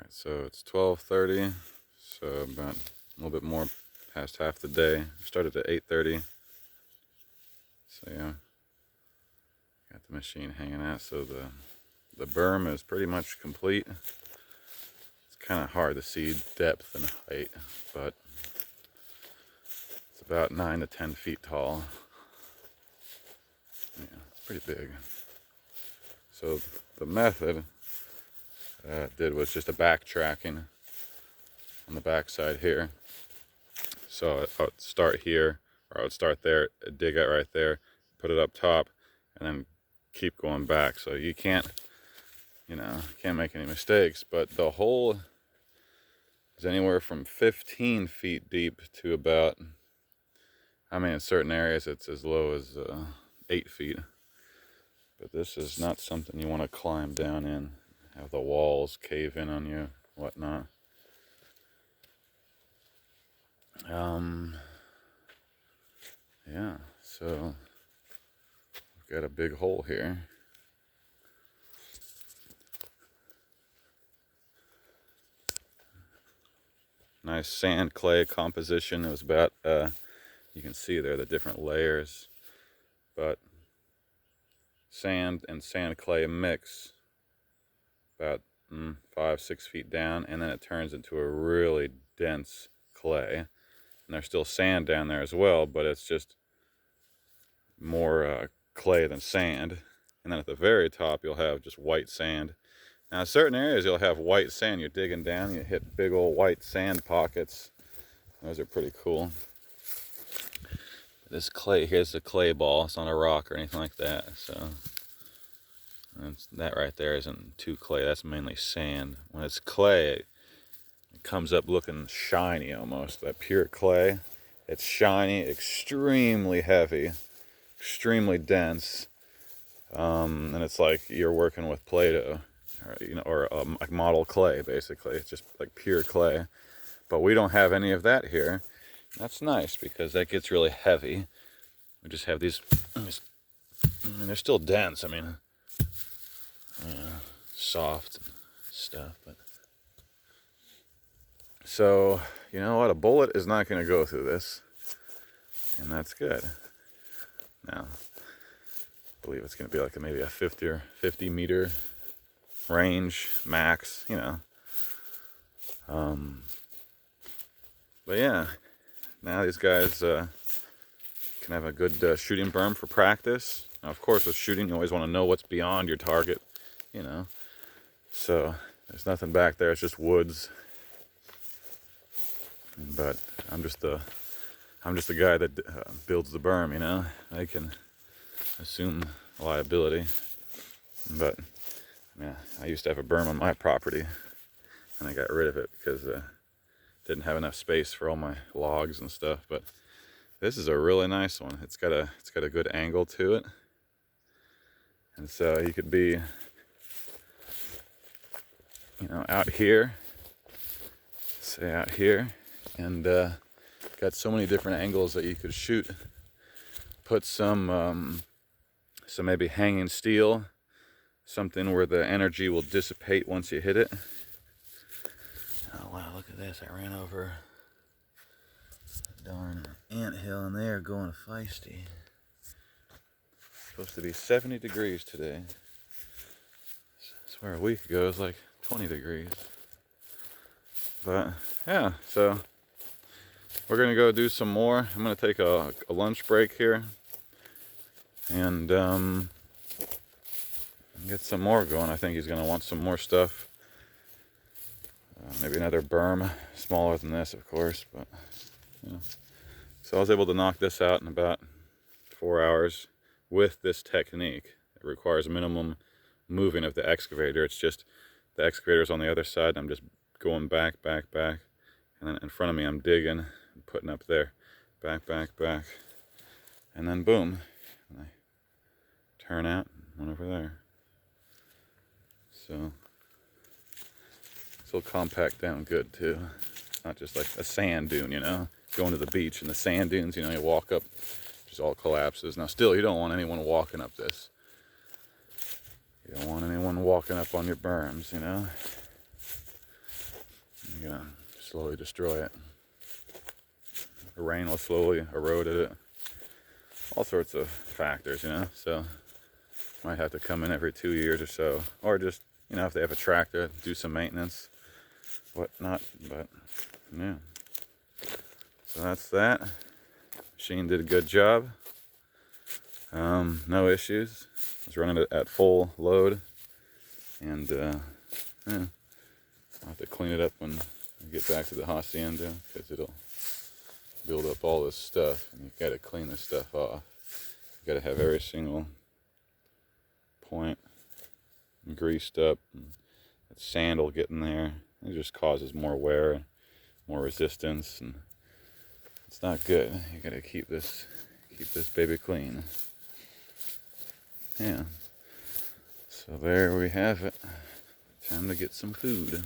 Alright, so it's 12:30, so about a little bit more past half the day. Started at 8:30, so yeah, got the machine hanging out. So the berm is pretty much complete. It's kind of hard to see depth and height, but it's about 9 to 10 feet tall. Yeah, it's pretty big. So the method I did was just a backtracking on the backside here. So I would start here, or I would start there, dig it right there, put it up top, and then keep going back. So you can't make any mistakes. But the hole is anywhere from 15 feet deep to about, in certain areas it's as low as 8 feet. But this is not something you want to climb down in, have the walls cave in on you, whatnot. Yeah, so we've got a big hole here. Nice sand clay composition. It was about, you can see there the different layers, but sand and sand clay mix about 5-6 feet down, and then it turns into a really dense clay. And there's still sand down there as well, but it's just more clay than sand. And then at the very top you'll have just white sand. Now certain areas you'll have white sand. You're digging down, you hit big old white sand pockets. Those are pretty cool. This clay, here's a clay ball. It's not a rock or anything like that. So that right there isn't too clay. That's mainly sand. When it's clay, it comes up looking shiny almost. That pure clay, it's shiny, extremely heavy, extremely dense, and it's like you're working with Play-Doh, or like model clay basically. It's just like pure clay. But we don't have any of that here. That's nice because that gets really heavy. We just have these. They're still dense. Soft and stuff, but so you know what? A bullet is not going to go through this, and that's good. Now, I believe it's going to be like maybe a 50 meter range max, But yeah, now these guys can have a good shooting berm for practice. Now, of course, with shooting, you always want to know what's beyond your target, So there's nothing back there. It's just woods. But I'm just the guy that builds the berm. I can assume liability. But yeah, I used to have a berm on my property, and I got rid of it because didn't have enough space for all my logs and stuff. But this is a really nice one. It's got a good angle to it, and so you could be out here, say out here, and got so many different angles that you could shoot. Put some maybe hanging steel, something where the energy will dissipate once you hit it. Oh wow, look at this. I ran over a darn anthill and they are going feisty. It's supposed to be 70 degrees today. I swear a week ago it was like 20 degrees. But yeah, so we're gonna go do some more. I'm gonna take a lunch break here and get some more going. I think he's gonna want some more stuff. Maybe another berm, smaller than this, of course. But so I was able to knock this out in about 4 hours with this technique. It requires minimum moving of the excavator. It's just the excavator's on the other side, and I'm just going back, and then in front of me I'm digging and putting up there, back, and then boom, and I turn out, went over there. So it'll compact down good too. It's not just like a sand dune, going to the beach and the sand dunes, you walk up, just all collapses. Now still, you don't want anyone walking up this. You don't want anyone walking up on your berms, You're gonna slowly destroy it. The rain will slowly erode it. All sorts of factors, you know. So might have to come in every 2 years or so, or just, you know, if they have a tractor, do some maintenance, whatnot. But yeah, so that's that. Machine did a good job. No issues. I was running it at full load, and yeah, I'll have to clean it up when I get back to the hacienda, because it'll build up all this stuff, and you've got to clean this stuff off. You got to have every single point greased up, and that sand will get in there. It just causes more wear, more resistance, and it's not good. You got to keep this baby clean. Yeah. So there we have it. Time to get some food.